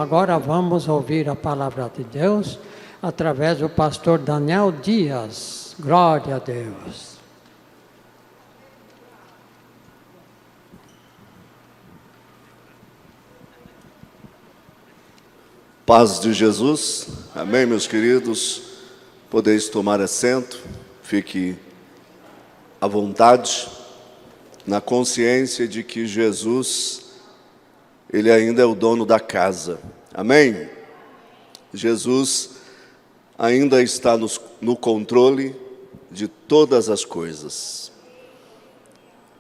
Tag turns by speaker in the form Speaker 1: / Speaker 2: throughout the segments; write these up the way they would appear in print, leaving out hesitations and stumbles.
Speaker 1: agora vamos ouvir a palavra de Deus através do pastor Daniel Dias. Glória a Deus.
Speaker 2: Paz de Jesus, amém, meus queridos. Podeis tomar assento, fique à vontade, na consciência de que Jesus, Ele ainda é o dono da casa, amém? Jesus ainda está no controle de todas as coisas.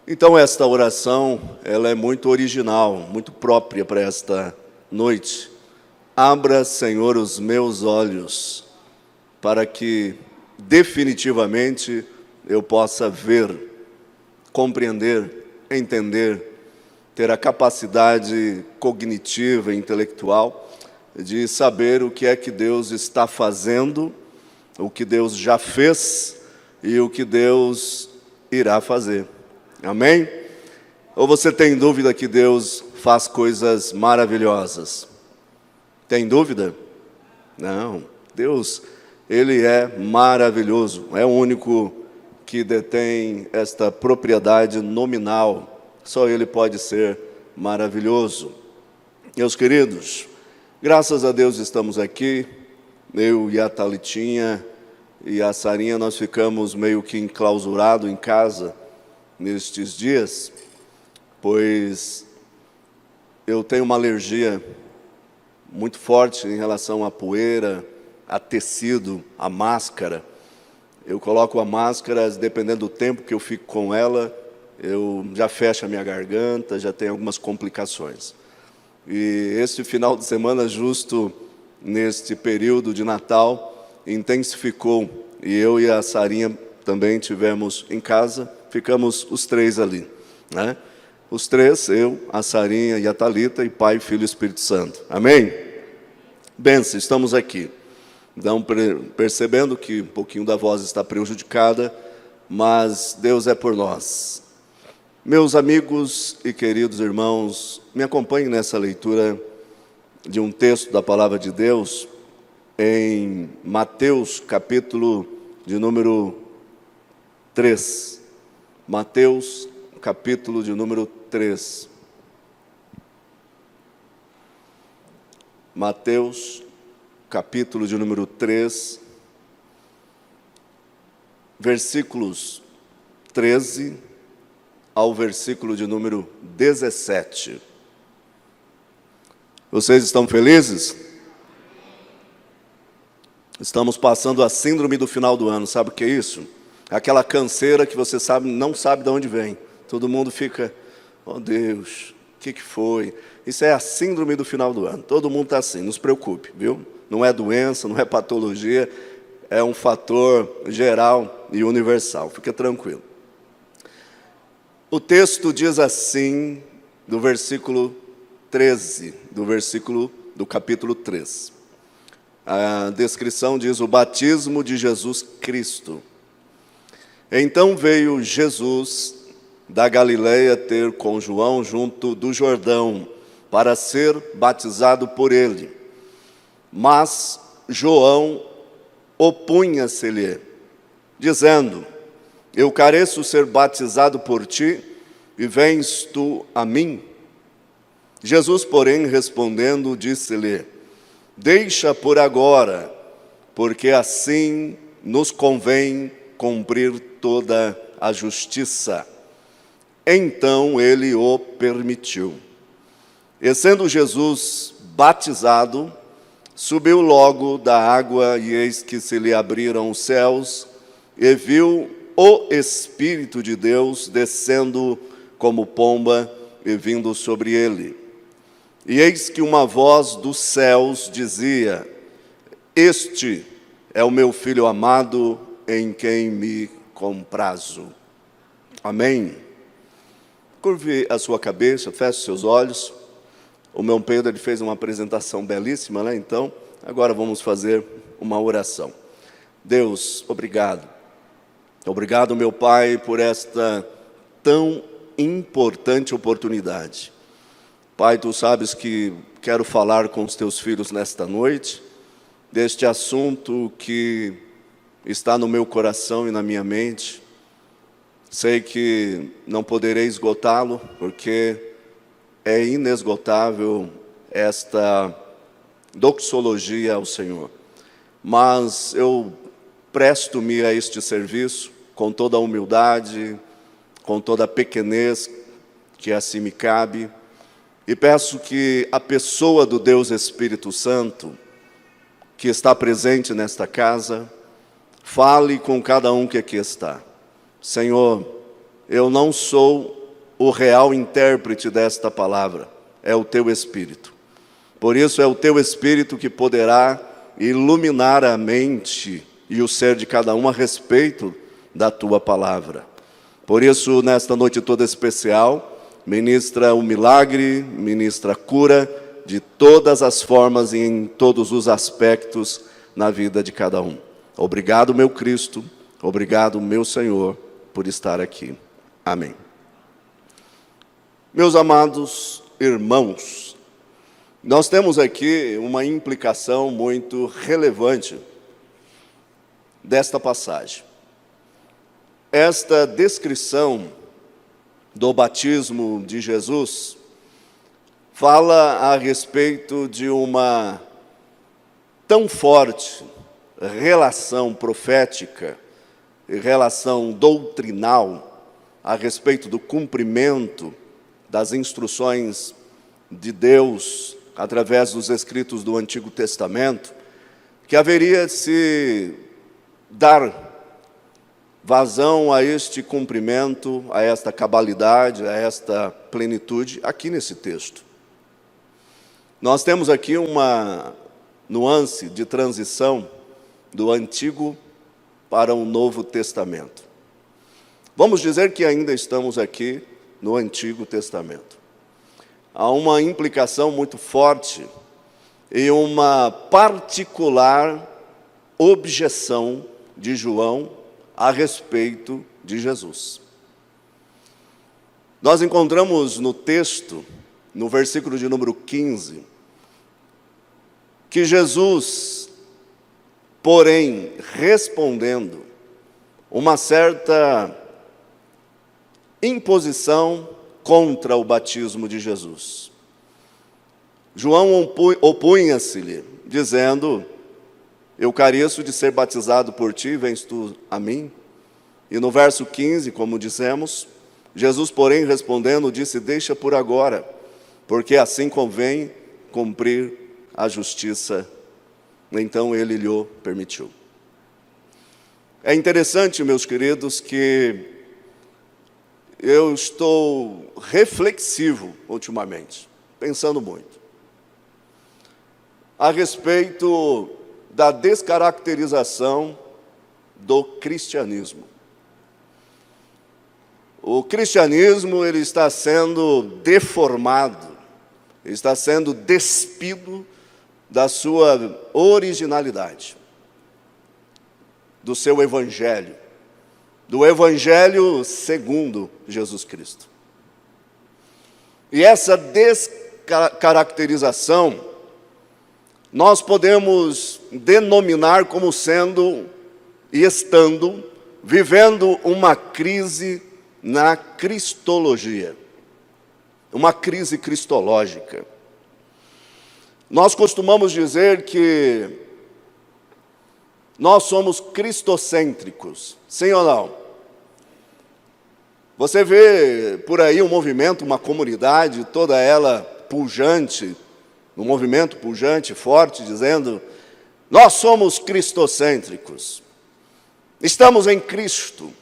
Speaker 2: Então esta oração, ela é muito original, muito própria para esta noite. Abra, Senhor, os meus olhos, para que definitivamente eu possa ver, compreender, entender, ter a capacidade cognitiva e intelectual de saber o que é que Deus está fazendo, o que Deus já fez e o que Deus irá fazer. Amém? Ou você tem dúvida que Deus faz coisas maravilhosas? Tem dúvida? Não. Deus, Ele é maravilhoso. É o único que detém esta propriedade nominal. Só Ele pode ser maravilhoso. Meus queridos, graças a Deus estamos aqui. Eu e a Thalitinha e a Sarinha, nós ficamos meio que enclausurados em casa nestes dias, pois eu tenho uma alergia muito forte em relação à poeira, a tecido, a máscara. Eu coloco a máscara, dependendo do tempo que eu fico com ela, eu já fecho a minha garganta, já tenho algumas complicações. E este final de semana, justo neste período de Natal, intensificou. E eu e a Sarinha também tivemos em casa, ficamos os três ali, né? Os três, eu, a Sarinha e a Thalita, e Pai, Filho e Espírito Santo. Amém? Benção, estamos aqui. Então, percebendo que um pouquinho da voz está prejudicada, mas Deus é por nós. Meus amigos e queridos irmãos, me acompanhem nessa leitura de um texto da Palavra de Deus, em Mateus, capítulo de número 3. Mateus, capítulo de número 3. Mateus, capítulo de número 3, versículos 13 ao versículo de número 17. Vocês estão felizes? Estamos passando a síndrome do final do ano, sabe o que é isso? Aquela canseira que você não sabe de onde vem. Todo mundo fica, oh Deus, o que foi? Isso é a síndrome do final do ano. Todo mundo está assim, não se preocupe, viu? Não é doença, não é patologia, é um fator geral e universal. Fica tranquilo. O texto diz assim, do versículo 13, do capítulo 3. A descrição diz: o batismo de Jesus Cristo. Então veio Jesus da Galileia ter com João junto do Jordão, para ser batizado por ele. Mas João opunha-se-lhe, dizendo: eu careço ser batizado por ti, e vens tu a mim? Jesus, porém, respondendo, disse-lhe: deixa por agora, porque assim nos convém cumprir toda a justiça. Então ele o permitiu. E sendo Jesus batizado, subiu logo da água, e eis que se lhe abriram os céus, e viu o Espírito de Deus descendo como pomba e vindo sobre ele. E eis que uma voz dos céus dizia: este é o meu Filho amado, em quem me comprazo. Amém? Curve a sua cabeça, feche seus olhos. O meu Pedro, ele fez uma apresentação belíssima, né? Então, agora vamos fazer uma oração. Deus, obrigado. Obrigado, meu Pai, por esta tão importante oportunidade Pai, Tu sabes que quero falar com os Teus filhos nesta noite, deste assunto que está no meu coração e na minha mente. Sei que não poderei esgotá-lo, porque é inesgotável esta doxologia ao Senhor. Mas eu presto-me a este serviço com toda a humildade, com toda a pequenez que assim me cabe, e peço que a pessoa do Deus Espírito Santo, que está presente nesta casa, fale com cada um que aqui está. Senhor, eu não sou o real intérprete desta palavra, é o Teu Espírito. Por isso é o Teu Espírito que poderá iluminar a mente e o ser de cada um a respeito da Tua palavra. Por isso, nesta noite toda especial, ministra o milagre, ministra a cura de todas as formas e em todos os aspectos na vida de cada um. Obrigado, meu Cristo, obrigado, meu Senhor, por estar aqui. Amém. Meus amados irmãos, nós temos aqui uma implicação muito relevante desta passagem. Esta descrição do batismo de Jesus fala a respeito de uma tão forte relação profética e relação doutrinal a respeito do cumprimento das instruções de Deus através dos escritos do Antigo Testamento, que haveria de se dar vazão a este cumprimento, a esta cabalidade, a esta plenitude aqui nesse texto. Nós temos aqui uma nuance de transição do Antigo para o Novo Testamento. Vamos dizer que ainda estamos aqui no Antigo Testamento. Há uma implicação muito forte e uma particular objeção de João a respeito de Jesus. Nós encontramos no texto, no versículo de número 15, que Jesus, porém, respondendo uma certa imposição contra o batismo de Jesus. João opunha-se-lhe, dizendo: eu careço de ser batizado por ti, vens tu a mim? E no verso 15, como dissemos, Jesus, porém, respondendo, disse: deixa por agora, porque assim convém cumprir a justiça. Então ele lhe permitiu. É interessante, meus queridos, que eu estou reflexivo ultimamente, pensando muito, a respeito da descaracterização do cristianismo. O cristianismo, ele está sendo deformado, está sendo despido da sua originalidade, do seu evangelho, do evangelho segundo Jesus Cristo. E essa descaracterização nós podemos denominar como sendo e estando vivendo uma crise na cristologia, uma crise cristológica. Nós costumamos dizer que nós somos cristocêntricos, sim ou não? Você vê por aí um movimento, uma comunidade, toda ela pujante, um movimento pujante, forte, dizendo: nós somos cristocêntricos, estamos em Cristo.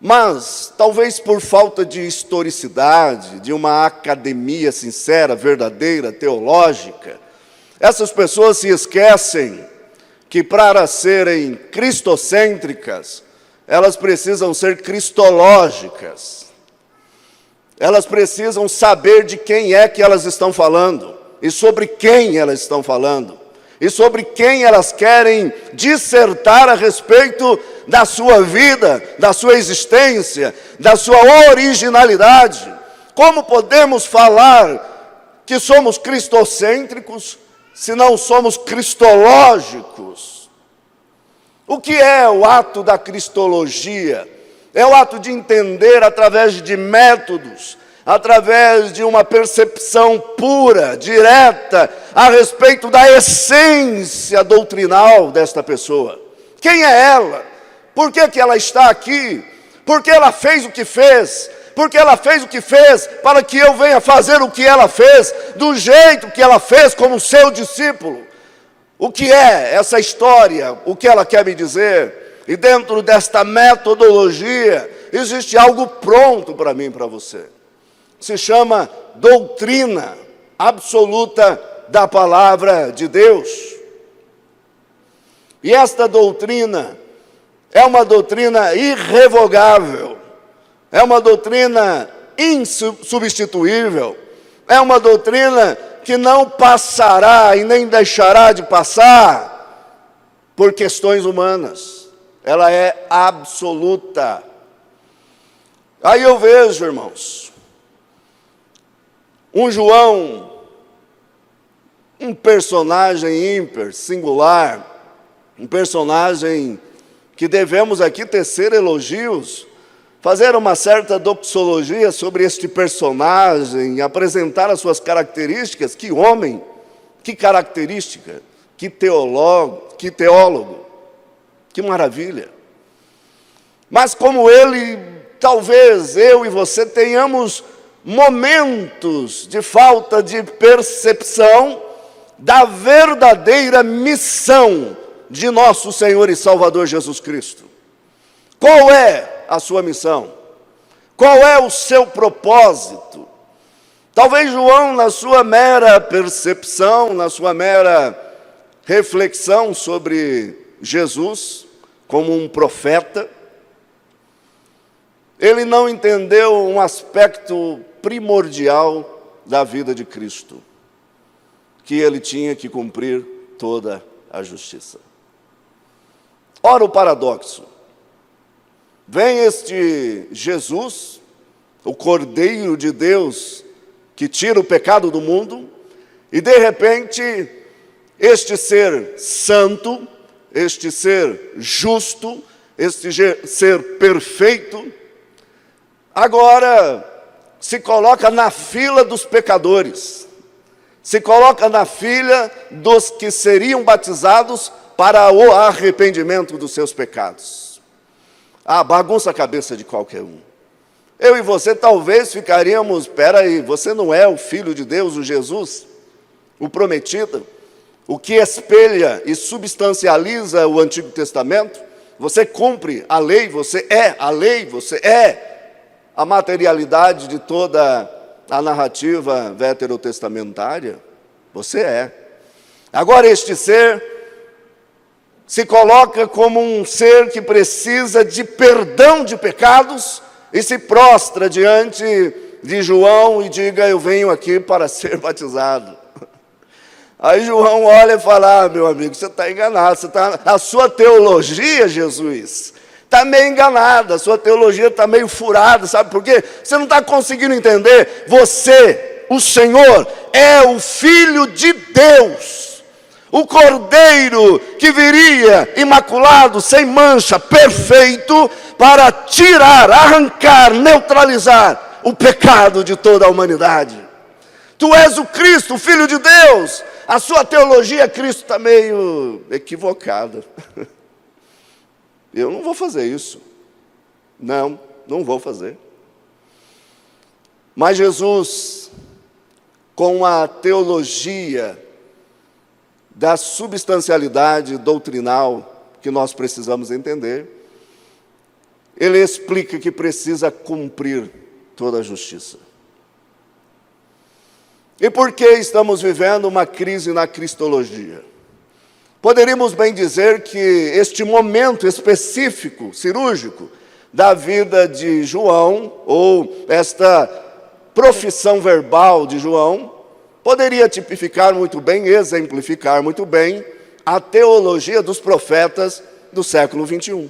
Speaker 2: Mas, talvez por falta de historicidade, de uma academia sincera, verdadeira, teológica, essas pessoas se esquecem que para serem cristocêntricas, elas precisam ser cristológicas. Elas precisam saber de quem é que elas estão falando, e sobre quem elas estão falando, e sobre quem elas querem dissertar a respeito da sua vida, da sua existência, da sua originalidade, Como podemos falar que somos cristocêntricos se não somos cristológicos? O que é o ato da cristologia? É o ato de entender através de métodos, através de uma percepção pura, direta, a respeito da essência doutrinal desta pessoa. Quem é ela? Por que ela está aqui? Por que ela fez o que fez? Por que ela fez o que fez para que eu venha fazer o que ela fez, do jeito que ela fez como seu discípulo? O que é essa história? O que ela quer me dizer? E dentro desta metodologia, existe algo pronto para mim e para você. Se chama doutrina absoluta da palavra de Deus. E esta doutrina é uma doutrina irrevogável, é uma doutrina insubstituível, é uma doutrina que não passará e nem deixará de passar por questões humanas. Ela é absoluta. Aí eu vejo, irmãos, um João, um personagem ímpar, singular, um personagem que devemos aqui tecer elogios, fazer uma certa doxologia sobre este personagem, apresentar as suas características. Que homem, que característica, que teólogo, que maravilha. Mas como ele, talvez eu e você tenhamos momentos de falta de percepção da verdadeira missão de nosso Senhor e Salvador Jesus Cristo. Qual é a sua missão? Qual é o seu propósito? Talvez João, na sua mera percepção, na sua mera reflexão sobre Jesus como um profeta, ele não entendeu um aspecto primordial da vida de Cristo, que ele tinha que cumprir toda a justiça. Ora, o paradoxo. Vem este Jesus, o Cordeiro de Deus, que tira o pecado do mundo, e de repente, este ser santo, este ser justo, este ser perfeito, agora se coloca na fila dos pecadores, se coloca na fila dos que seriam batizados para o arrependimento dos seus pecados. Bagunça a cabeça de qualquer um. Eu e você talvez ficaríamos, espera aí, você não é o Filho de Deus, o Jesus, o prometido, o que espelha e substancializa o Antigo Testamento? Você cumpre a lei, você é a lei, você é a materialidade de toda a narrativa veterotestamentária? Você é. Agora este ser se coloca como um ser que precisa de perdão de pecados e se prostra diante de João e diga: eu venho aqui para ser batizado. Aí João olha e fala: meu amigo, você está enganado, a sua teologia, Jesus, está meio enganada, a sua teologia está meio furada, sabe por quê? Você não está conseguindo entender. Você, o Senhor, é o Filho de Deus, o Cordeiro que viria imaculado, sem mancha, perfeito, para tirar, arrancar, neutralizar o pecado de toda a humanidade. Tu és o Cristo, o Filho de Deus. A sua teologia, Cristo, está meio equivocada. Eu não vou fazer isso. Não vou fazer. Mas Jesus, com a teologia da substancialidade doutrinal que nós precisamos entender, ele explica que precisa cumprir toda a justiça. E por que estamos vivendo uma crise na cristologia? Poderíamos bem dizer que este momento específico, cirúrgico, da vida de João, ou esta profissão verbal de João, poderia tipificar muito bem, exemplificar muito bem a teologia dos profetas do século 21.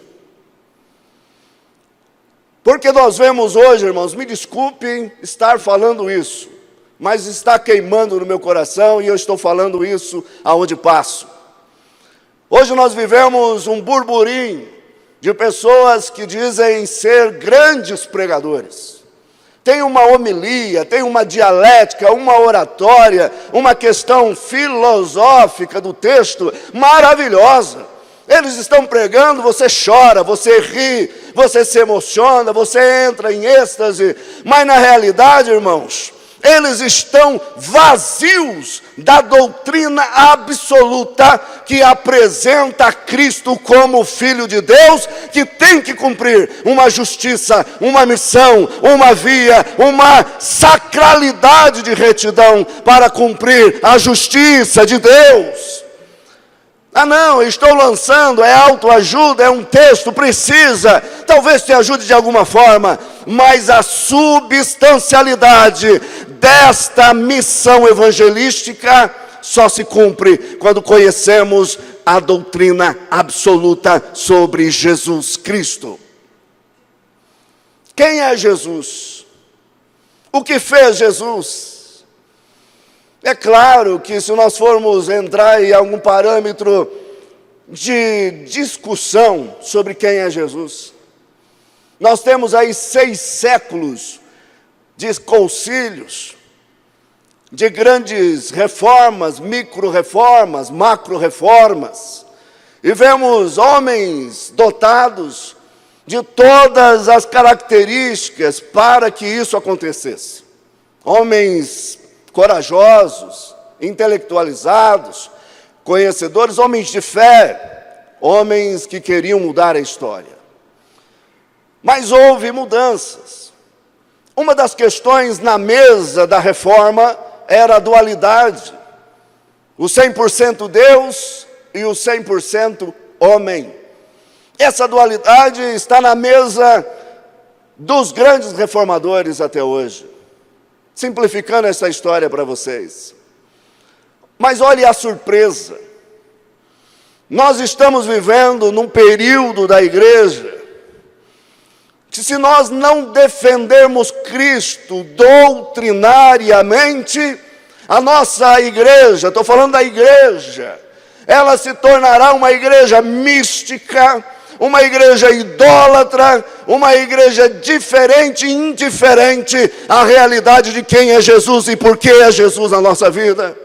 Speaker 2: Porque nós vemos hoje, irmãos, me desculpem estar falando isso, mas está queimando no meu coração e eu estou falando isso aonde passo. Hoje nós vivemos um burburinho de pessoas que dizem ser grandes pregadores. Tem uma homilia, tem uma dialética, uma oratória, uma questão filosófica do texto maravilhosa. Eles estão pregando, você chora, você ri, você se emociona, você entra em êxtase. Mas na realidade, irmãos, eles estão vazios da doutrina absoluta que apresenta Cristo como Filho de Deus, que tem que cumprir uma justiça, uma missão, uma via, uma sacralidade de retidão para cumprir a justiça de Deus. Ah não, eu estou lançando, é autoajuda, é um texto, precisa, talvez te ajude de alguma forma, mas a substancialidade desta missão evangelística só se cumpre quando conhecemos a doutrina absoluta sobre Jesus Cristo. Quem é Jesus? O que fez Jesus? É claro que se nós formos entrar em algum parâmetro de discussão sobre quem é Jesus, nós temos aí 6 séculos de concílios, de grandes reformas, micro-reformas, macro-reformas, e vemos homens dotados de todas as características para que isso acontecesse. Homens corajosos, intelectualizados, conhecedores, homens de fé, homens que queriam mudar a história. Mas houve mudanças. Uma das questões na mesa da reforma era a dualidade, o 100% Deus e o 100% homem. Essa dualidade está na mesa dos grandes reformadores até hoje. Simplificando essa história para vocês. Mas olhe a surpresa. Nós estamos vivendo num período da igreja que, se nós não defendermos Cristo doutrinariamente, a nossa igreja, estou falando da igreja, ela se tornará uma igreja mística, uma igreja idólatra, uma igreja diferente e indiferente à realidade de quem é Jesus e por que é Jesus na nossa vida.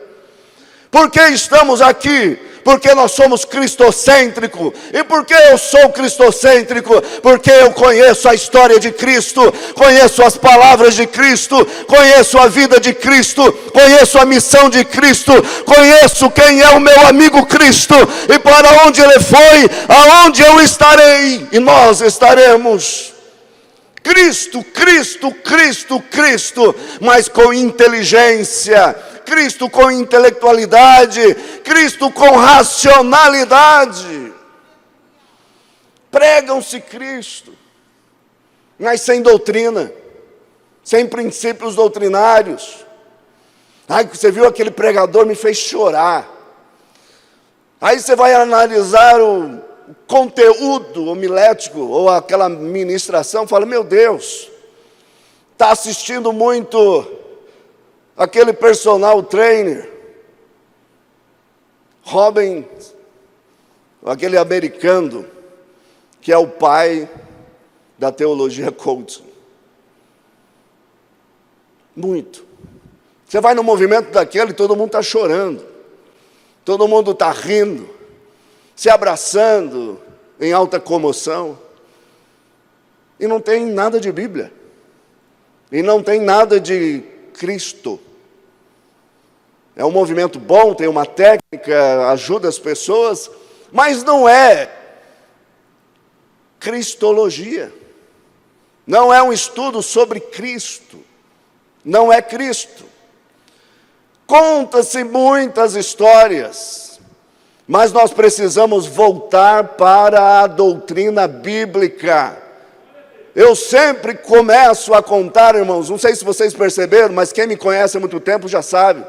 Speaker 2: Por que estamos aqui? Porque nós somos cristocêntricos. E por que eu sou cristocêntrico? Porque eu conheço a história de Cristo, conheço as palavras de Cristo, conheço a vida de Cristo, conheço a missão de Cristo, conheço quem é o meu amigo Cristo e para onde Ele foi, aonde eu estarei e nós estaremos. Cristo, Cristo, Cristo, Cristo, mas com inteligência, Cristo com intelectualidade, Cristo com racionalidade. Pregam-se Cristo, mas sem doutrina, sem princípios doutrinários. Ai, você viu aquele pregador, me fez chorar. Aí você vai analisar o conteúdo homilético ou aquela ministração, fala, meu Deus, está assistindo muito aquele personal trainer, Robin, aquele americano, que é o pai da teologia coaching. Muito. Você vai no movimento daquele, todo mundo está chorando, todo mundo está rindo, se abraçando em alta comoção, e não tem nada de Bíblia, e não tem nada de Cristo. É um movimento bom, tem uma técnica, ajuda as pessoas, mas não é cristologia, não é um estudo sobre Cristo, não é Cristo. Conta-se muitas histórias, mas nós precisamos voltar para a doutrina bíblica. Eu sempre começo a contar, irmãos, não sei se vocês perceberam, mas quem me conhece há muito tempo já sabe.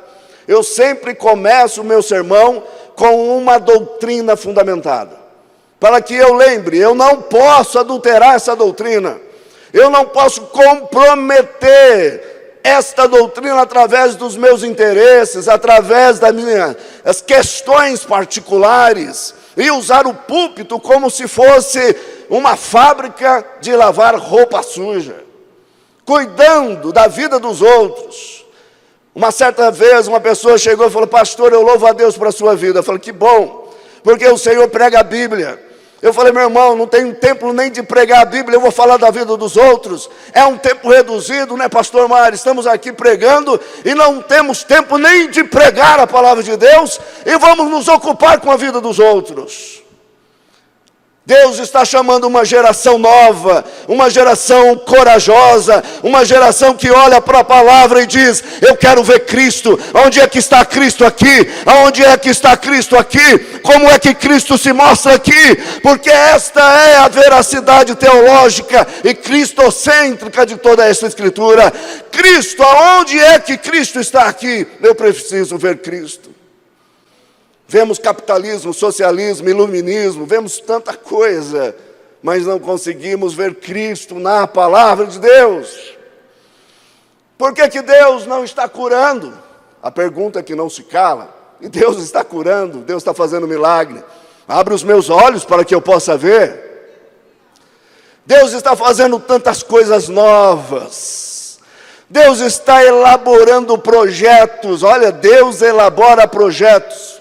Speaker 2: Eu sempre começo o meu sermão com uma doutrina fundamentada. Para que eu lembre, eu não posso adulterar essa doutrina. Eu não posso comprometer esta doutrina através dos meus interesses, através das minhas questões particulares, e usar o púlpito como se fosse uma fábrica de lavar roupa suja, cuidando da vida dos outros. Uma certa vez uma pessoa chegou e falou: pastor, eu louvo a Deus por a sua vida. Eu falei: que bom, porque o Senhor prega a Bíblia. Eu falei: meu irmão, não tenho tempo nem de pregar a Bíblia, eu vou falar da vida dos outros. É um tempo reduzido, né, pastor Mário? Estamos aqui pregando e não temos tempo nem de pregar a palavra de Deus, e vamos nos ocupar com a vida dos outros. Deus está chamando uma geração nova, uma geração corajosa, uma geração que olha para a palavra e diz: eu quero ver Cristo. Onde é que está Cristo aqui? Aonde é que está Cristo aqui? Como é que Cristo se mostra aqui? Porque esta é a veracidade teológica e cristocêntrica de toda essa escritura. Cristo, aonde é que Cristo está aqui? Eu preciso ver Cristo. Vemos capitalismo, socialismo, iluminismo, vemos tanta coisa, mas não conseguimos ver Cristo na palavra de Deus. Por que Deus não está curando? A pergunta que não se cala. E Deus está curando, Deus está fazendo milagre. Abre os meus olhos para que eu possa ver. Deus está fazendo tantas coisas novas. Deus está elaborando projetos. Olha, Deus elabora projetos.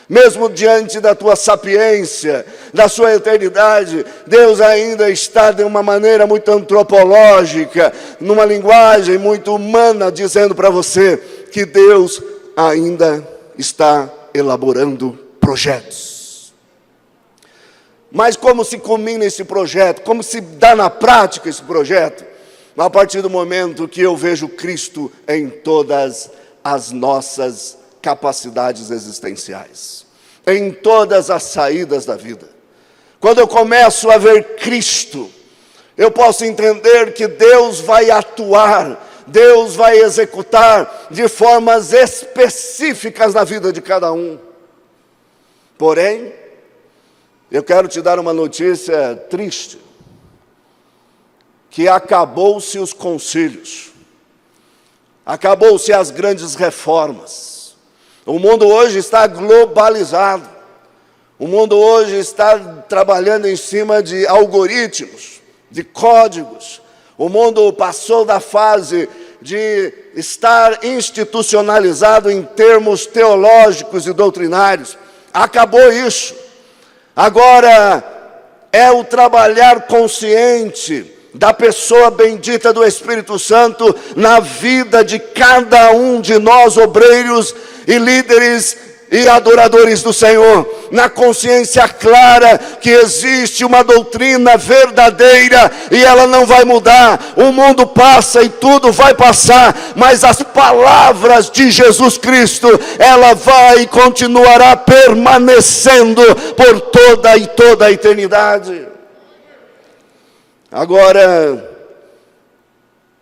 Speaker 2: Mesmo diante da tua sapiência, da sua eternidade, Deus ainda está de uma maneira muito antropológica, numa linguagem muito humana, dizendo para você que Deus ainda está elaborando projetos. Mas como se culmina esse projeto? Como se dá na prática esse projeto? A partir do momento que eu vejo Cristo em todas as nossas capacidades existenciais, em todas as saídas da vida. Quando eu começo a ver Cristo, eu posso entender que Deus vai atuar, Deus vai executar de formas específicas na vida de cada um. Porém, eu quero te dar uma notícia triste, que acabou-se os concílios, acabou-se as grandes reformas. O mundo hoje está globalizado. O mundo hoje está trabalhando em cima de algoritmos, de códigos. O mundo passou da fase de estar institucionalizado em termos teológicos e doutrinários. Acabou isso. Agora é o trabalhar consciente da pessoa bendita do Espírito Santo na vida de cada um de nós, obreiros e líderes e adoradores do Senhor, na consciência clara que existe uma doutrina verdadeira e ela não vai mudar. O mundo passa e tudo vai passar, mas as palavras de Jesus Cristo, ela vai e continuará permanecendo por toda a eternidade. Agora,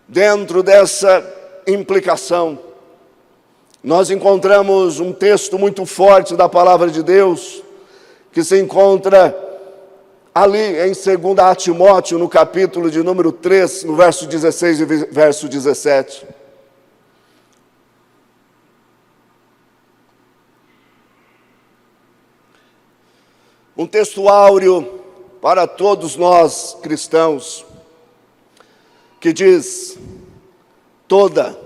Speaker 2: dentro dessa implicação, nós encontramos um texto muito forte da palavra de Deus, que se encontra ali em 2 Timóteo, no capítulo de número 3, no verso 16 e verso 17. Um texto áureo para todos nós cristãos, que diz: toda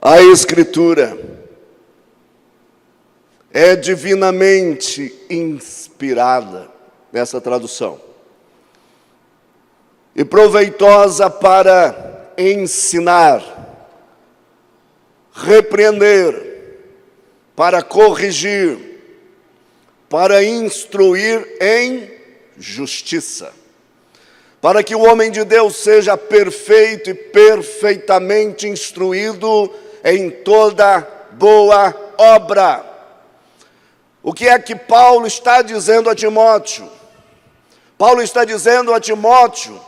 Speaker 2: a Escritura é divinamente inspirada, nessa tradução, e proveitosa para ensinar, repreender, para corrigir, para instruir em justiça, para que o homem de Deus seja perfeito e perfeitamente instruído em toda boa obra. O que é que Paulo está dizendo a Timóteo? Paulo está dizendo a Timóteo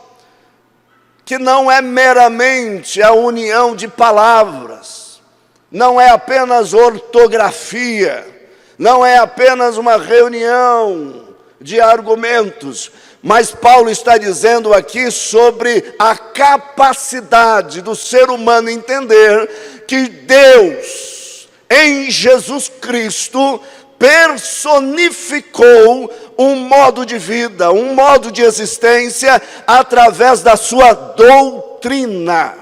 Speaker 2: que não é meramente a união de palavras, não é apenas ortografia, não é apenas uma reunião de argumentos, mas Paulo está dizendo aqui sobre a capacidade do ser humano entender que Deus, em Jesus Cristo, personificou um modo de vida, um modo de existência através da sua doutrina.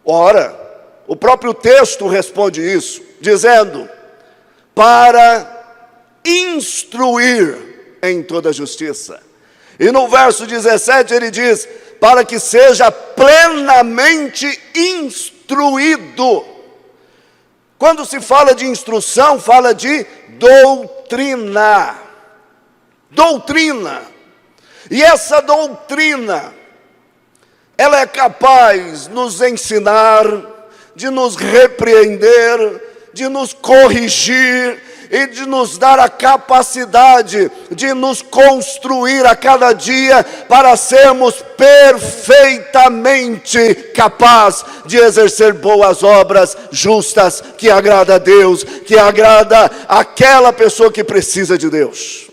Speaker 2: Ora, o próprio texto responde isso, dizendo: para instruir em toda justiça. E no verso 17 ele diz: para que seja plenamente instruído. Quando se fala de instrução, fala de doutrina. Doutrina. E essa doutrina, ela é capaz de nos ensinar, de nos repreender, de nos corrigir e de nos dar a capacidade de nos construir a cada dia para sermos perfeitamente capazes de exercer boas obras justas, que agrada a Deus, que agrada aquela pessoa que precisa de Deus.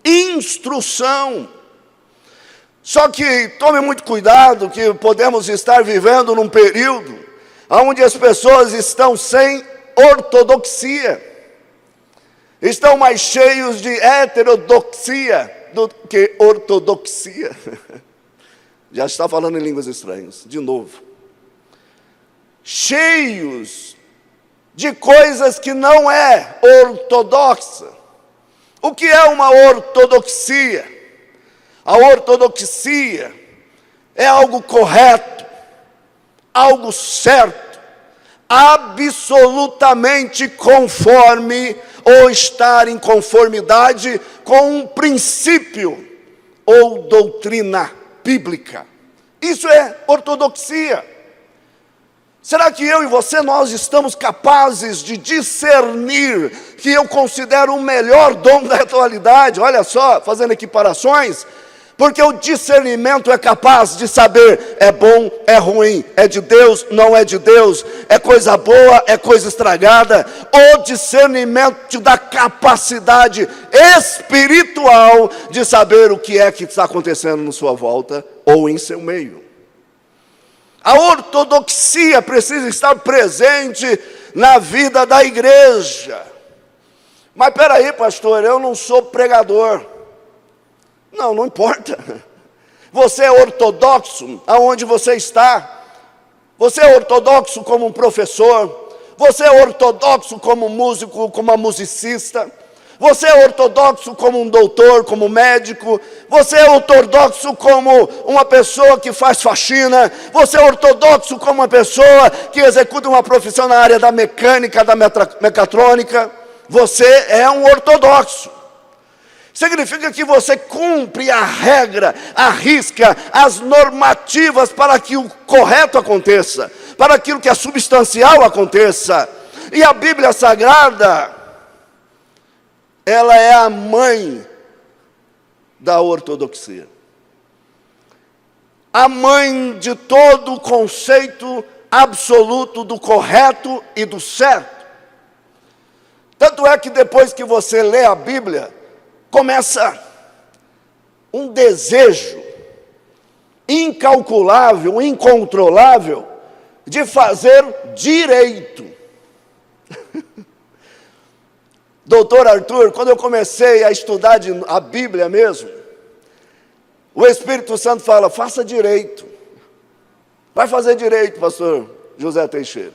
Speaker 2: Instrução. Só que tome muito cuidado, que podemos estar vivendo num período onde as pessoas estão sem ortodoxia. Estão mais cheios de heterodoxia do que ortodoxia. Já está falando em línguas estranhas, de novo. Cheios de coisas que não é ortodoxa. O que é uma ortodoxia? A ortodoxia é algo correto, algo certo, absolutamente conforme ou estar em conformidade com um princípio ou doutrina bíblica. Isso é ortodoxia. Será que eu e você, nós estamos capazes de discernir, que eu considero o melhor dom da atualidade? Olha só, fazendo equiparações. Porque o discernimento é capaz de saber, é bom, é ruim, é de Deus, não é de Deus, é coisa boa, é coisa estragada. O discernimento te dá capacidade espiritual de saber o que é que está acontecendo na sua volta ou em seu meio. A ortodoxia precisa estar presente na vida da igreja. Mas peraí, pastor, eu não sou pregador. Não, não importa. Você é ortodoxo aonde você está. Você é ortodoxo como um professor. Você é ortodoxo como músico, como uma musicista. Você é ortodoxo como um doutor, como médico. Você é ortodoxo como uma pessoa que faz faxina. Você é ortodoxo como uma pessoa que executa uma profissão na área da mecânica, da mecatrônica. Você é um ortodoxo. Significa que você cumpre a regra, a risca, as normativas para que o correto aconteça, para aquilo que é substancial aconteça. E a Bíblia Sagrada, ela é a mãe da ortodoxia. A mãe de todo o conceito absoluto do correto e do certo. Tanto é que depois que você lê a Bíblia, começa um desejo incalculável, incontrolável, de fazer direito. Doutor Arthur, quando eu comecei a estudar a Bíblia mesmo, o Espírito Santo fala: faça direito. Vai fazer direito, pastor José Teixeira.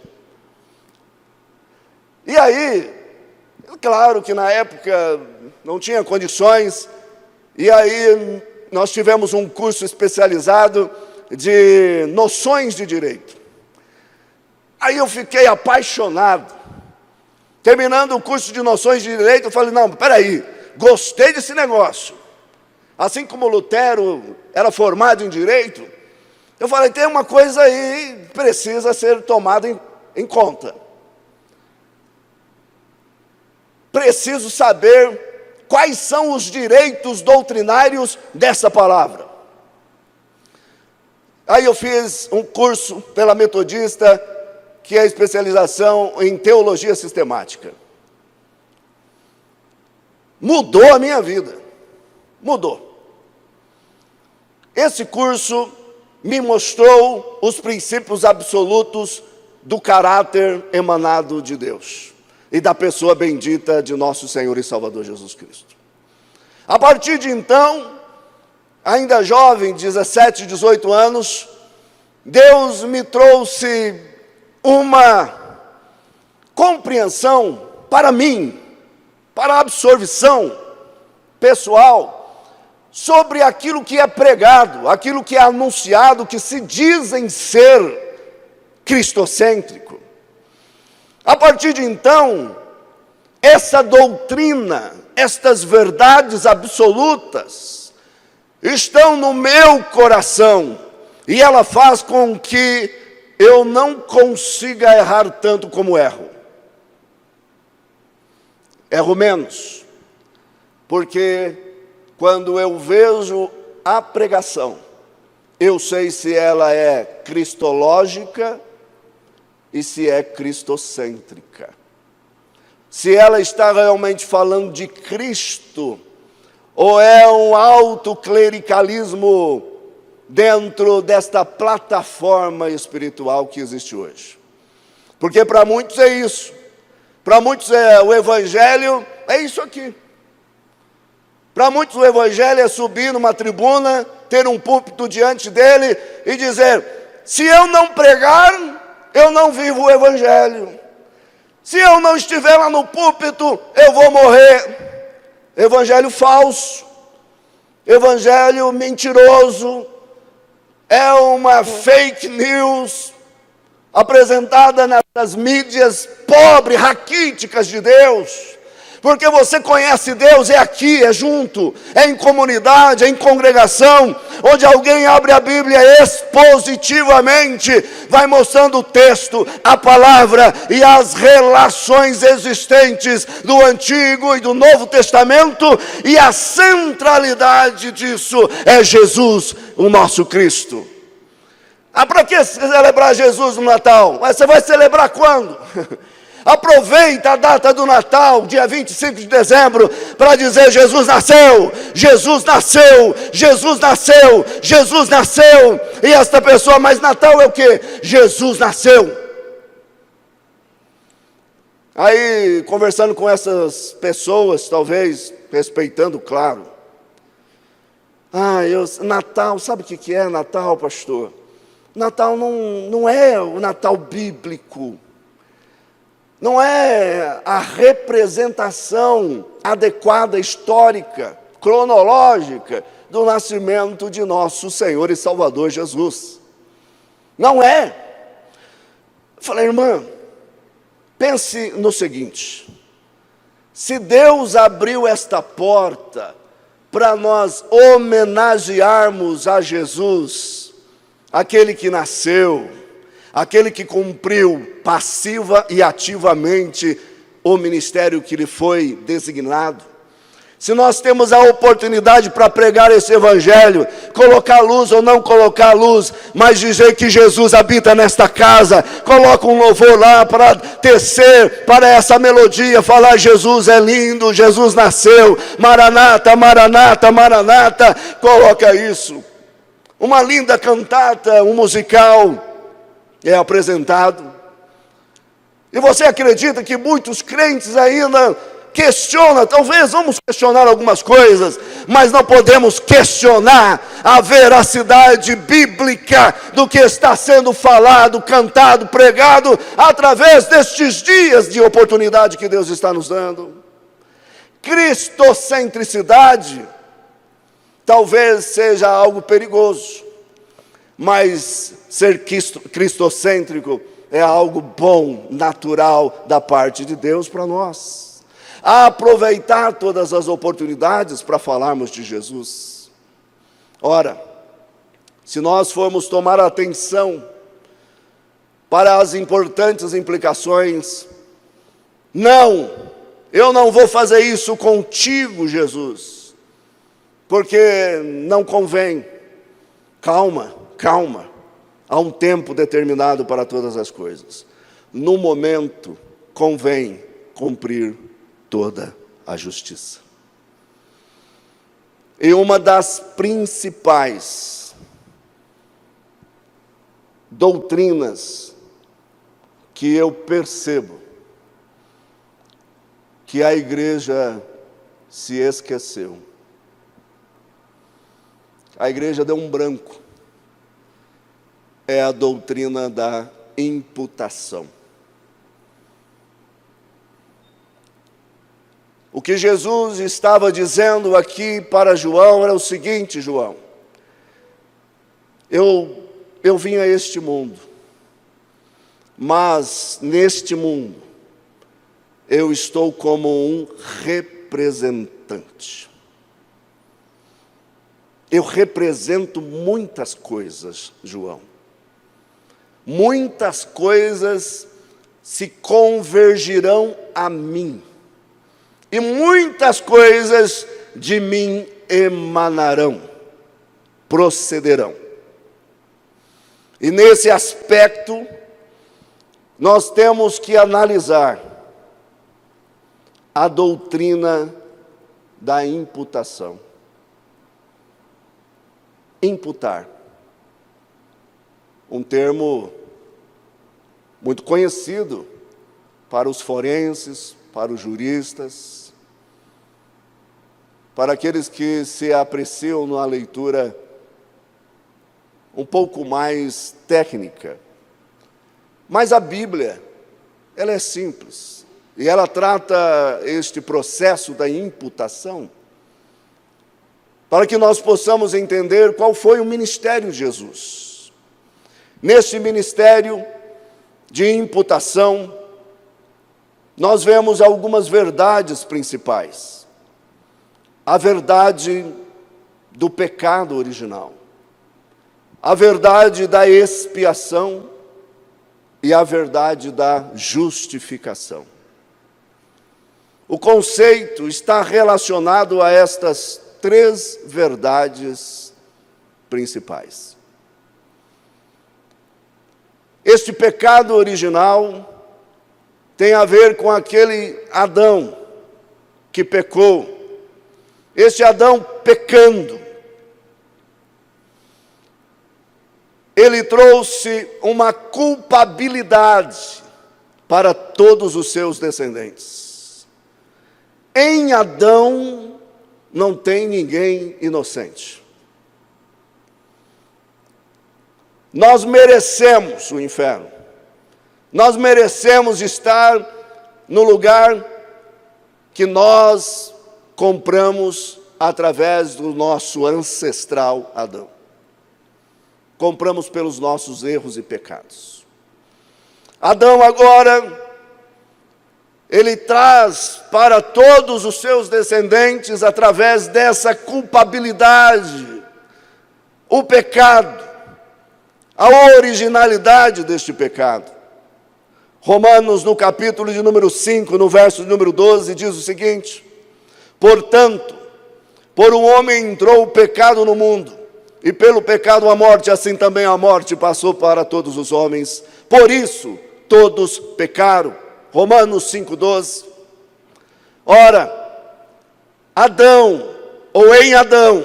Speaker 2: E aí, claro que na época não tinha condições, e aí nós tivemos um curso especializado de noções de direito. Aí eu fiquei apaixonado. Terminando o curso de noções de direito, eu falei: não, peraí, gostei desse negócio. Assim como Lutero era formado em direito, eu falei: tem uma coisa aí que precisa ser tomada em conta. Preciso saber quais são os direitos doutrinários dessa palavra. Aí eu fiz um curso pela Metodista, que é a especialização em teologia sistemática. mudou a minha vida. Mudou. Esse curso me mostrou os princípios absolutos do caráter emanado de Deus e da pessoa bendita de nosso Senhor e Salvador Jesus Cristo. A partir de então, ainda jovem, 17, 18 anos, Deus me trouxe uma compreensão para mim, para a absorção pessoal, sobre aquilo que é pregado, aquilo que é anunciado, que se dizem ser cristocêntrico. A partir de então, essa doutrina, estas verdades absolutas, estão no meu coração, e ela faz com que eu não consiga errar tanto como erro. Erro menos, porque quando eu vejo a pregação, eu sei se ela é cristológica e se é cristocêntrica. Se ela está realmente falando de Cristo, ou é um autoclericalismo dentro desta plataforma espiritual que existe hoje. Porque para muitos é isso. Para muitos o evangelho é isso aqui. Para muitos o evangelho é subir numa tribuna, ter um púlpito diante dele e dizer: se eu não pregar, eu não vivo o evangelho. Se eu não estiver lá no púlpito, eu vou morrer. Evangelho falso, evangelho mentiroso, é uma fake news apresentada nas mídias pobres, raquíticas de Deus. Porque você conhece Deus, é aqui, é junto, é em comunidade, é em congregação, onde alguém abre a Bíblia expositivamente, vai mostrando o texto, a palavra e as relações existentes do Antigo e do Novo Testamento, e a centralidade disso é Jesus, o nosso Cristo. Para que celebrar Jesus no Natal? Mas você vai celebrar quando? Aproveita a data do Natal, dia 25 de dezembro, para dizer: Jesus nasceu, Jesus nasceu, Jesus nasceu, Jesus nasceu. E esta pessoa, mas Natal é o quê? Jesus nasceu. Aí, conversando com essas pessoas, talvez, respeitando, claro. Natal, sabe o que é Natal, pastor? Natal não é o Natal bíblico. Não é a representação adequada, histórica, cronológica do nascimento de nosso Senhor e Salvador Jesus. Não é. Eu falei: irmã, pense no seguinte: se Deus abriu esta porta para nós homenagearmos a Jesus, aquele que nasceu, aquele que cumpriu passiva e ativamente o ministério que lhe foi designado, se nós temos a oportunidade para pregar esse evangelho, colocar luz ou não colocar luz, mas dizer que Jesus habita nesta casa, coloca um louvor lá para tecer para essa melodia, falar: Jesus é lindo, Jesus nasceu, Maranata, Maranata, Maranata, coloca isso. Uma linda cantata, um musical é apresentado. E você acredita que muitos crentes ainda questionam? Talvez vamos questionar algumas coisas, mas não podemos questionar a veracidade bíblica do que está sendo falado, cantado, pregado, através destes dias de oportunidade que Deus está nos dando. Cristocentricidade talvez seja algo perigoso, mas ser cristocêntrico é algo bom, natural da parte de Deus para nós. Aproveitar todas as oportunidades para falarmos de Jesus. Ora, se nós formos tomar atenção para as importantes implicações, eu não vou fazer isso contigo, Jesus, porque não convém. Calma. Há um tempo determinado para todas as coisas. No momento, convém cumprir toda a justiça. E uma das principais doutrinas que eu percebo que a igreja se esqueceu. A igreja deu um branco. É a doutrina da imputação. O que Jesus estava dizendo aqui para João era o seguinte: João, eu vim a este mundo, mas neste mundo eu estou como um representante. Eu represento muitas coisas, João. Muitas coisas se convergirão a mim. E muitas coisas de mim emanarão, procederão. E nesse aspecto, nós temos que analisar a doutrina da imputação. Imputar. Um termo muito conhecido para os forenses, para os juristas, para aqueles que se apreciam numa leitura um pouco mais técnica. Mas a Bíblia, ela é simples, e ela trata este processo da imputação para que nós possamos entender qual foi o ministério de Jesus. Neste ministério de imputação, nós vemos algumas verdades principais. A verdade do pecado original, a verdade da expiação e a verdade da justificação. O conceito está relacionado a estas três verdades principais. Este pecado original tem a ver com aquele Adão que pecou. Este Adão pecando, ele trouxe uma culpabilidade para todos os seus descendentes. Em Adão não tem ninguém inocente. Nós merecemos o inferno. Nós merecemos estar no lugar que nós compramos através do nosso ancestral Adão. Compramos pelos nossos erros e pecados. Adão agora, ele traz para todos os seus descendentes, através dessa culpabilidade, o pecado, a originalidade deste pecado. Romanos, no capítulo de número 5, no verso de número 12, diz o seguinte: portanto, por um homem entrou o pecado no mundo, e pelo pecado a morte, assim também a morte passou para todos os homens. Por isso, todos pecaram. Romanos 5,12. Ora, Adão, ou em Adão,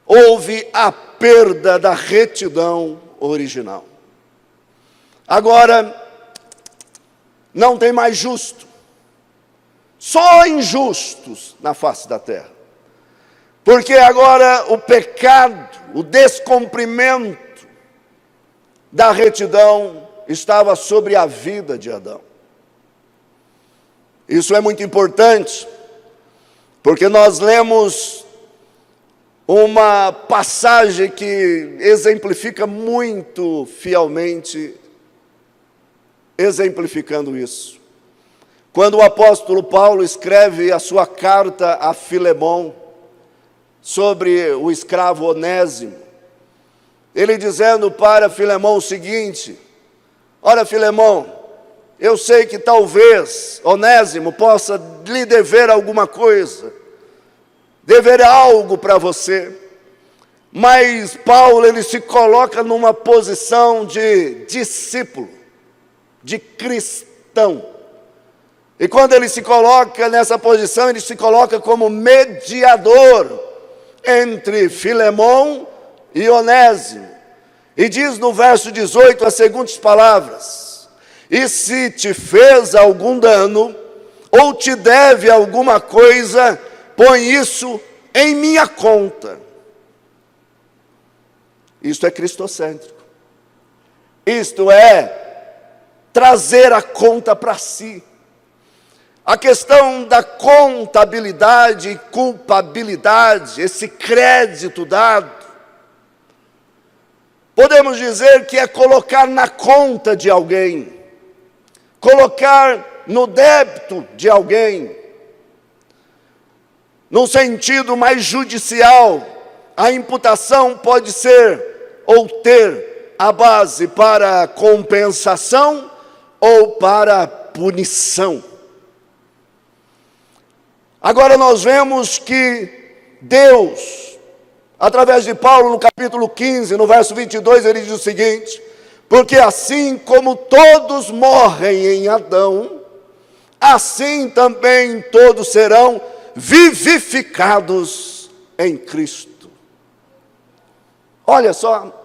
Speaker 2: houve a perda da retidão original. Agora, não tem mais justo. Só injustos na face da terra. Porque agora o pecado, o descumprimento da retidão estava sobre a vida de Adão. Isso é muito importante, porque nós lemos uma passagem que exemplifica muito fielmente, exemplificando isso. Quando o apóstolo Paulo escreve a sua carta a Filemão, sobre o escravo Onésimo, ele dizendo para Filemão o seguinte: olha, Filemão, eu sei que talvez Onésimo possa lhe dever alguma coisa, dever algo para você, mas Paulo, ele se coloca numa posição de discípulo, de cristão. E quando ele se coloca nessa posição, ele se coloca como mediador entre Filemon e Onésimo. E diz no verso 18 as seguintes palavras: e se te fez algum dano, ou te deve alguma coisa, põe isso em minha conta. Isto é cristocêntrico. Isto é trazer a conta para si. A questão da contabilidade e culpabilidade, esse crédito dado, podemos dizer que é colocar na conta de alguém, colocar no débito de alguém. Num sentido mais judicial, a imputação pode ser ou ter a base para compensação ou para punição. Agora nós vemos que Deus, através de Paulo no capítulo 15, no verso 22, ele diz o seguinte: porque assim como todos morrem em Adão, assim também todos serão vivificados em Cristo. Olha só,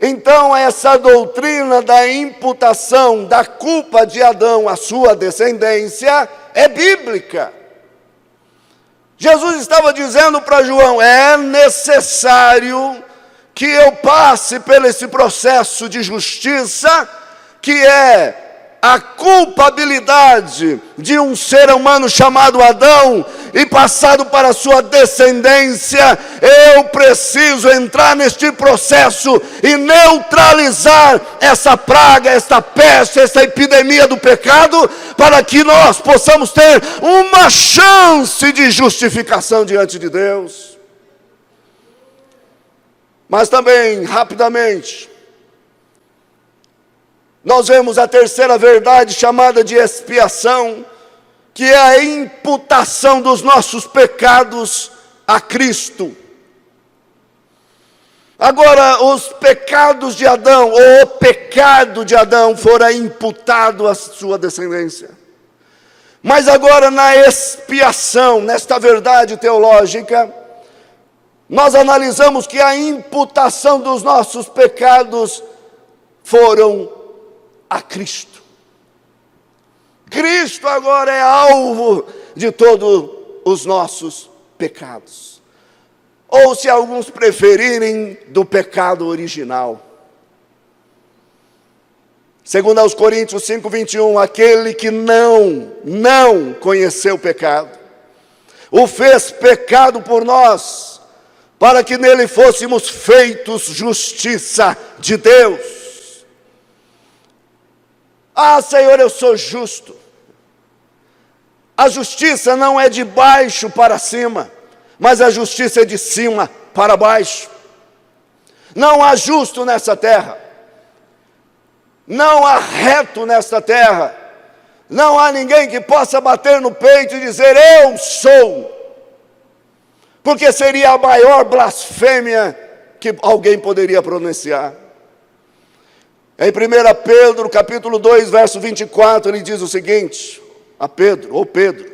Speaker 2: então essa doutrina da imputação da culpa de Adão à sua descendência é bíblica. Jesus estava dizendo para João: é necessário que eu passe por esse processo de justiça, que é a culpabilidade de um ser humano chamado Adão e passado para a sua descendência. Eu preciso entrar neste processo e neutralizar essa praga, essa peste, essa epidemia do pecado, para que nós possamos ter uma chance de justificação diante de Deus. Mas também, rapidamente, nós vemos a terceira verdade chamada de expiação, que é a imputação dos nossos pecados a Cristo. Agora, os pecados de Adão, ou o pecado de Adão, fora imputado à sua descendência. Mas agora, na expiação, nesta verdade teológica, nós analisamos que a imputação dos nossos pecados foram a Cristo. Cristo agora é alvo de todos os nossos pecados. Ou, se alguns preferirem, do pecado original. Segundo aos Coríntios 5:21, aquele que não conheceu o pecado, o fez pecado por nós, para que nele fôssemos feitos justiça de Deus. Ah, Senhor, eu sou justo. A justiça não é de baixo para cima, mas a justiça é de cima para baixo. Não há justo nessa terra. Não há reto nesta terra. Não há ninguém que possa bater no peito e dizer: eu sou. Porque seria a maior blasfêmia que alguém poderia pronunciar. Em 1 Pedro, capítulo 2, verso 24, ele diz o seguinte, a Pedro, ou Pedro: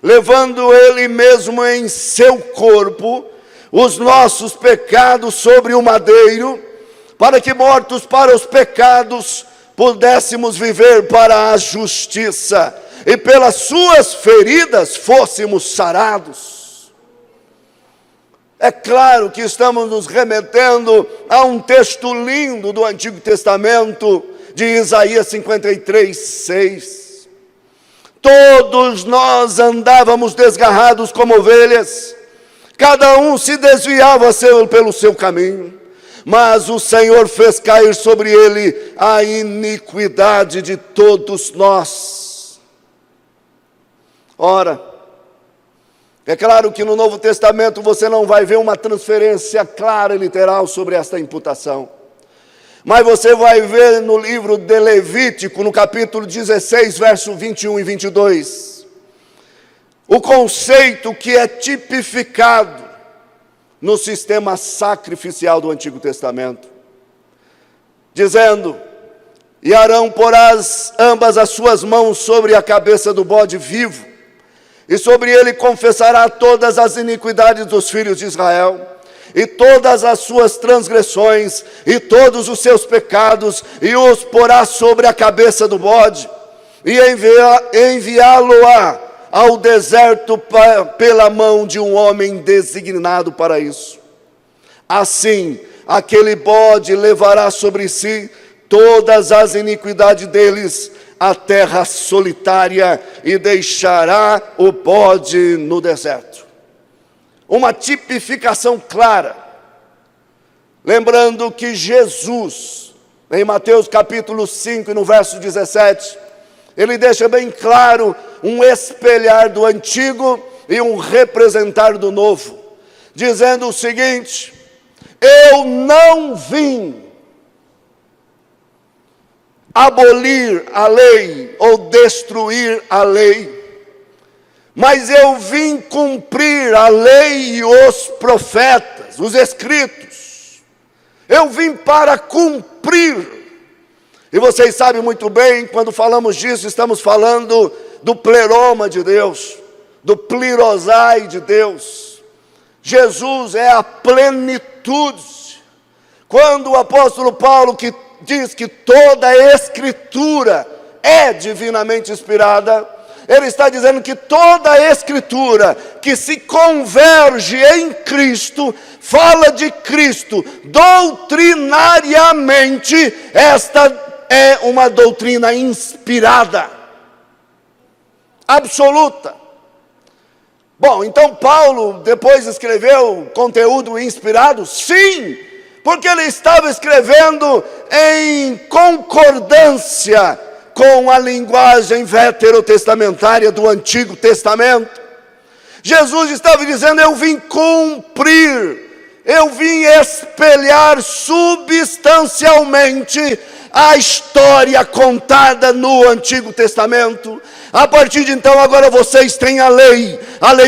Speaker 2: levando ele mesmo em seu corpo os nossos pecados sobre o madeiro, para que mortos para os pecados pudéssemos viver para a justiça, e pelas suas feridas fôssemos sarados. É claro que estamos nos remetendo a um texto lindo do Antigo Testamento, de Isaías 53:6. Todos nós andávamos desgarrados como ovelhas, cada um se desviava pelo seu caminho, mas o Senhor fez cair sobre ele a iniquidade de todos nós. Ora, é claro que no Novo Testamento você não vai ver uma transferência clara e literal sobre esta imputação. Mas você vai ver no livro de Levítico, no capítulo 16, verso 21 e 22, o conceito que é tipificado no sistema sacrificial do Antigo Testamento. Dizendo: e Arão porás ambas as suas mãos sobre a cabeça do bode vivo, e sobre ele confessará todas as iniquidades dos filhos de Israel, e todas as suas transgressões, e todos os seus pecados, e os porá sobre a cabeça do bode, e enviá-lo-á ao deserto pela mão de um homem designado para isso. Assim, aquele bode levará sobre si todas as iniquidades deles, a terra solitária, e deixará o bode no deserto. Uma tipificação clara, lembrando que Jesus, em Mateus capítulo 5, no verso 17, ele deixa bem claro um espelhar do antigo e um representar do novo, dizendo o seguinte: eu não vim abolir a lei ou destruir a lei, mas eu vim cumprir a lei e os profetas, os escritos. Eu vim para cumprir. E vocês sabem muito bem, quando falamos disso, estamos falando do pleroma de Deus, do plerosai de Deus. Jesus é a plenitude. Quando o apóstolo Paulo que diz que toda a Escritura é divinamente inspirada, ele está dizendo que toda a Escritura que se converge em Cristo, fala de Cristo doutrinariamente. Esta é uma doutrina inspirada, absoluta. Bom, então Paulo depois escreveu conteúdo inspirado? Sim, porque ele estava escrevendo em concordância com a linguagem veterotestamentária do Antigo Testamento. Jesus estava dizendo: eu vim cumprir, eu vim espelhar substancialmente a história contada no Antigo Testamento. A partir de então, agora vocês têm a lei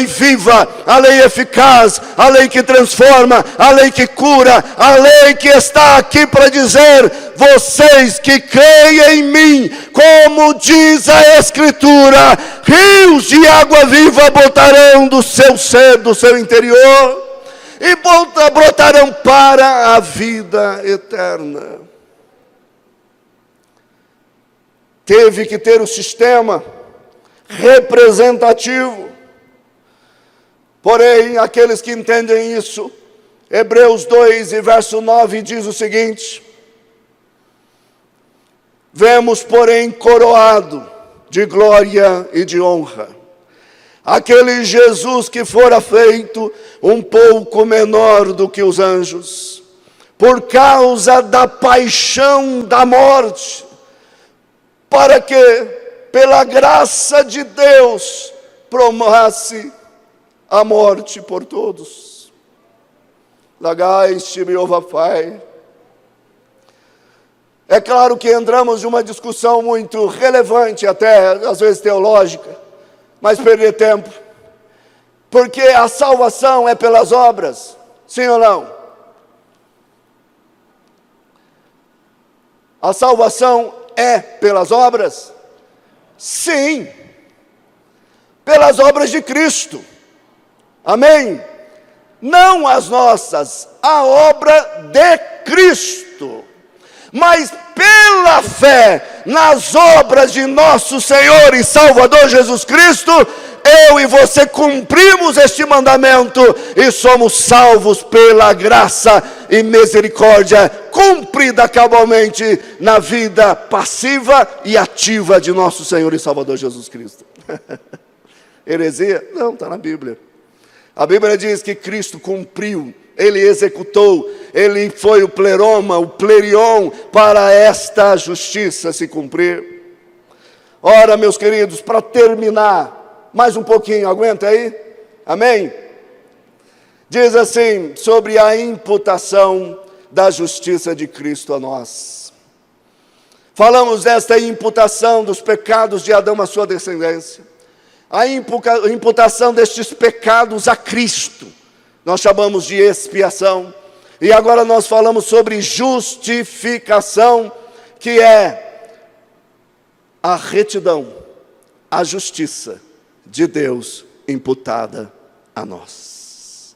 Speaker 2: viva, a lei eficaz, a lei que transforma, a lei que cura, a lei que está aqui para dizer: vocês que creem em mim, como diz a Escritura, rios de água viva brotarão do seu ser, do seu interior, e brotarão para a vida eterna. Teve que ter o sistema representativo. Porém, aqueles que entendem isso, Hebreus 2 e verso 9 diz o seguinte: vemos, porém, coroado de glória e de honra aquele Jesus que fora feito um pouco menor do que os anjos, por causa da paixão da morte, para que, pela graça de Deus, promovasse a morte por todos. É claro que entramos em uma discussão muito relevante, até às vezes teológica, mas perder tempo, porque a salvação é pelas obras, sim ou não? A salvação é pelas obras? Sim, pelas obras de Cristo, amém? Não as nossas, a obra de Cristo, mas pela fé nas obras de nosso Senhor e Salvador Jesus Cristo, eu e você cumprimos este mandamento e somos salvos pela graça e misericórdia cumprida cabalmente na vida passiva e ativa de nosso Senhor e Salvador Jesus Cristo. Heresia? Não, está na Bíblia. A Bíblia diz que Cristo cumpriu, Ele executou, Ele foi o pleroma, o plerion, para esta justiça se cumprir. Ora, meus queridos, para terminar, mais um pouquinho, aguenta aí? Amém? Diz assim, sobre a imputação da justiça de Cristo a nós. Falamos desta imputação dos pecados de Adão à sua descendência. A imputação destes pecados a Cristo, nós chamamos de expiação. E agora nós falamos sobre justificação, que é a retidão, a justiça de Deus imputada a nós.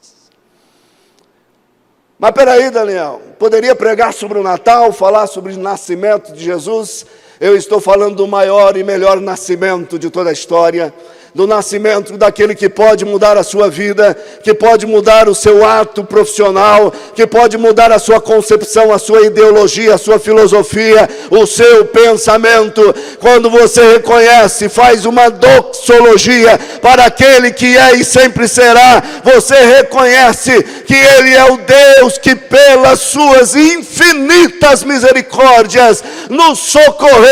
Speaker 2: Mas peraí, Daniel, poderia pregar sobre o Natal, falar sobre o nascimento de Jesus? Eu estou falando do maior e melhor nascimento de toda a história, do nascimento daquele que pode mudar a sua vida, que pode mudar o seu ato profissional, que pode mudar a sua concepção, a sua ideologia, a sua filosofia, o seu pensamento. Quando você reconhece, faz uma doxologia para aquele que é e sempre será, você reconhece que Ele é o Deus que pelas suas infinitas misericórdias nos socorreu.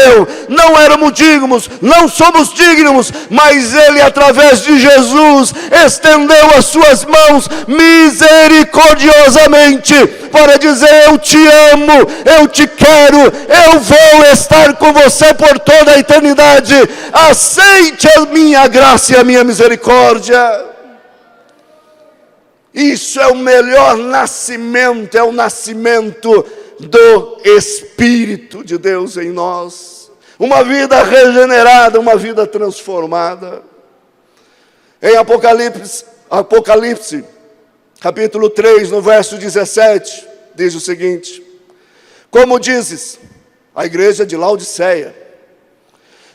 Speaker 2: Não éramos dignos, não somos dignos, mas Ele, através de Jesus, estendeu as suas mãos misericordiosamente para dizer: eu te amo, eu te quero, eu vou estar com você por toda a eternidade. Aceite a minha graça e a minha misericórdia. Isso é o melhor nascimento, é o nascimento do Espírito de Deus em nós. Uma vida regenerada, uma vida transformada. Em Apocalipse, capítulo 3, no verso 17, diz o seguinte: como dizes, a igreja de Laodiceia,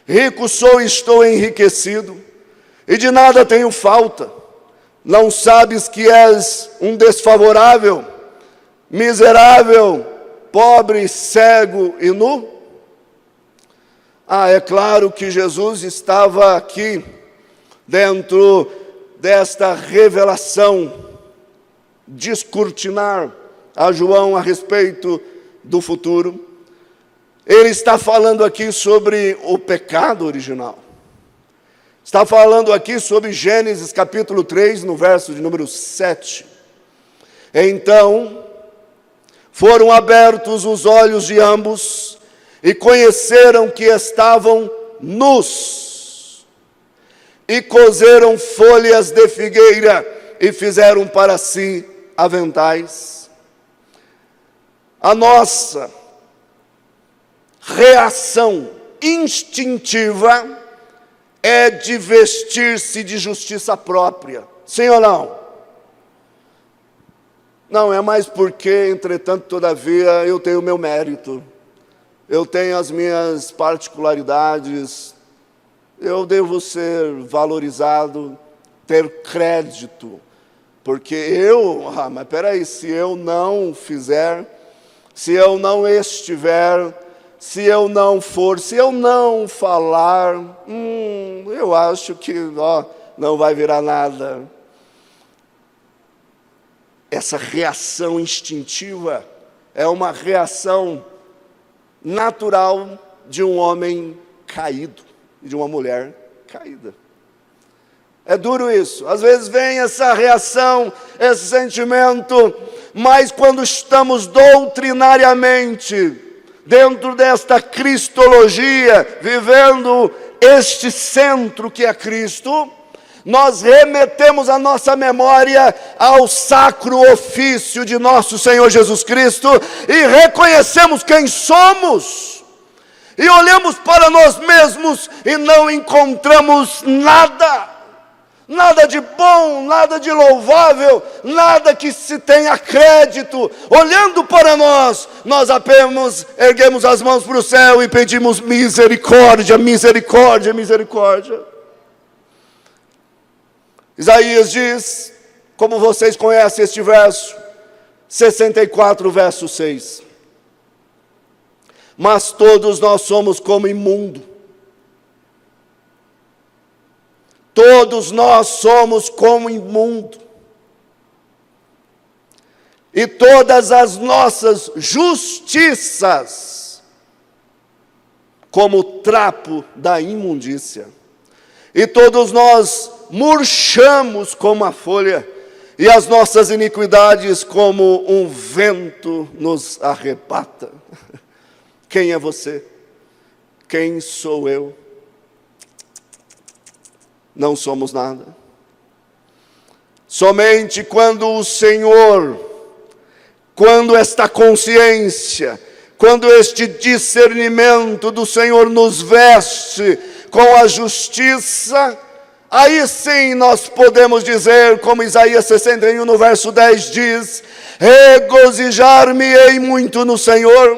Speaker 2: rico sou e estou enriquecido, e de nada tenho falta. Não sabes que és um desfavorável, miserável, pobre, cego e nu? É claro que Jesus estava aqui dentro desta revelação, descortinar a João a respeito do futuro. Ele está falando aqui sobre o pecado original. Está falando aqui sobre Gênesis capítulo 3, no verso de número 7. Então, foram abertos os olhos de ambos e conheceram que estavam nus. E coseram folhas de figueira e fizeram para si aventais. A nossa reação instintiva é de vestir-se de justiça própria. Sim ou não? Não, é mais porque, entretanto, todavia, eu tenho o meu mérito. Eu tenho as minhas particularidades. Eu devo ser valorizado, ter crédito. Porque mas peraí, se eu não fizer, se eu não estiver, se eu não for, se eu não falar, eu acho que não vai virar nada. Essa reação instintiva é uma reação natural de um homem caído e de uma mulher caída. É duro isso. Às vezes vem essa reação, esse sentimento, mas quando estamos doutrinariamente dentro desta cristologia, vivendo este centro que é Cristo, nós remetemos a nossa memória ao sacro ofício de nosso Senhor Jesus Cristo e reconhecemos quem somos. E olhamos para nós mesmos e não encontramos nada. Nada de bom, nada de louvável, nada que se tenha crédito. Olhando para nós, nós apenas erguemos as mãos para o céu e pedimos misericórdia, misericórdia, misericórdia. Isaías diz, como vocês conhecem este verso, 64, verso 6. Mas todos nós somos como imundo. Todos nós somos como imundo. E todas as nossas justiças como trapo da imundícia. E todos nós murchamos como a folha, e as nossas iniquidades como um vento nos arrebata. Quem é você? Quem sou eu? Não somos nada. Somente quando o Senhor, quando esta consciência, quando este discernimento do Senhor nos veste com a justiça, Aí sim nós podemos dizer, como Isaías 61 no verso 10 diz: regozijar-me-ei muito no Senhor,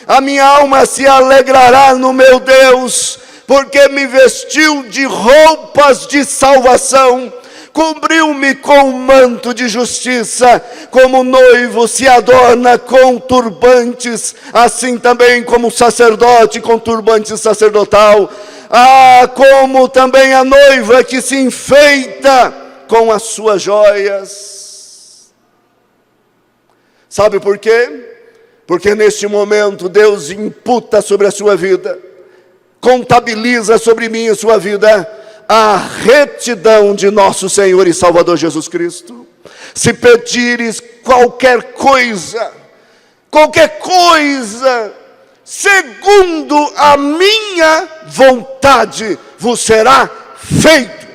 Speaker 2: a minha alma se alegrará no meu Deus, porque me vestiu de roupas de salvação, cobriu-me com um manto de justiça, como o noivo se adorna com turbantes, assim também como o sacerdote com turbante sacerdotal, como também a noiva que se enfeita com as suas joias. Sabe por quê? Porque neste momento Deus imputa sobre a sua vida, contabiliza sobre mim e sua vida a retidão de nosso Senhor e Salvador Jesus Cristo. Se pedires qualquer coisa, segundo a minha vontade, vos será feito.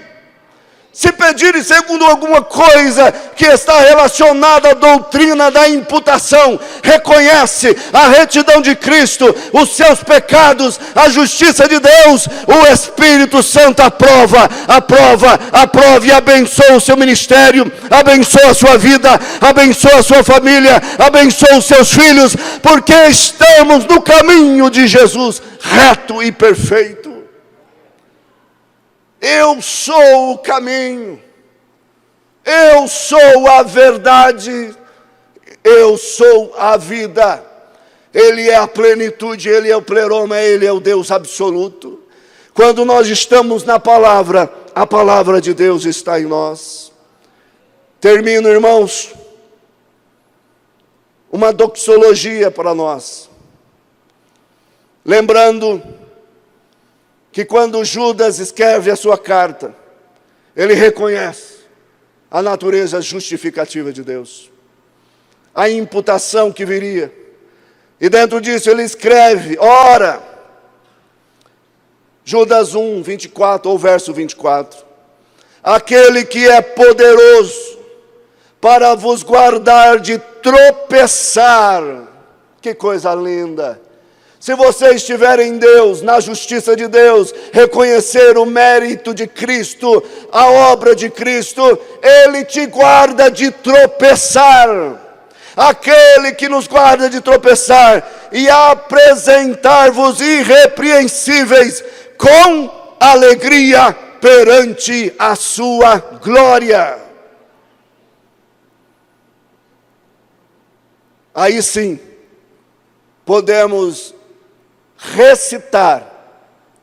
Speaker 2: Se pedires segundo alguma coisa que está relacionada à doutrina da imputação, reconhece a retidão de Cristo, os seus pecados, a justiça de Deus, o Espírito Santo aprova e abençoa o seu ministério, abençoa a sua vida, abençoa a sua família, abençoa os seus filhos, porque estamos no caminho de Jesus, reto e perfeito. Eu sou o caminho, eu sou a verdade, eu sou a vida. Ele é a plenitude, Ele é o pleroma, Ele é o Deus absoluto. Quando nós estamos na palavra, a palavra de Deus está em nós. Termino, irmãos, uma doxologia para nós. Lembrando que quando Judas escreve a sua carta, ele reconhece a natureza justificativa de Deus, a imputação que viria, e dentro disso ele escreve, ora, Judas 1, 24, ou verso 24, aquele que é poderoso para vos guardar de tropeçar. Que coisa linda! Se você estiver em Deus, na justiça de Deus, reconhecer o mérito de Cristo, a obra de Cristo, Ele te guarda de tropeçar. Aquele que nos guarda de tropeçar e apresentar-vos irrepreensíveis com alegria perante a sua glória. Aí sim, podemos recitar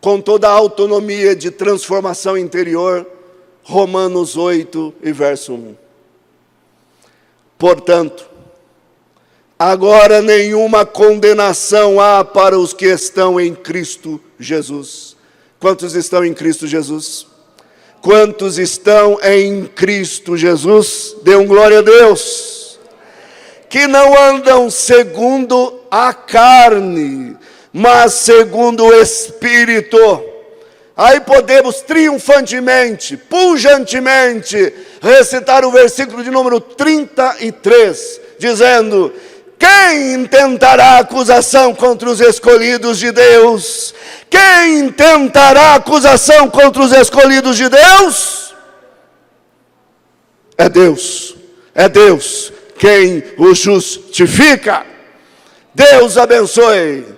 Speaker 2: com toda a autonomia de transformação interior, Romanos 8 e verso 1. Portanto, agora nenhuma condenação há para os que estão em Cristo Jesus. Quantos estão em Cristo Jesus? Quantos estão em Cristo Jesus? Dê um glória a Deus. Que não andam segundo a carne, mas segundo o Espírito. Aí podemos triunfantemente, pujantemente, recitar o versículo de número 33, dizendo: quem intentará acusação contra os escolhidos de Deus? Quem intentará acusação contra os escolhidos de Deus? É Deus quem o justifica. Deus abençoe.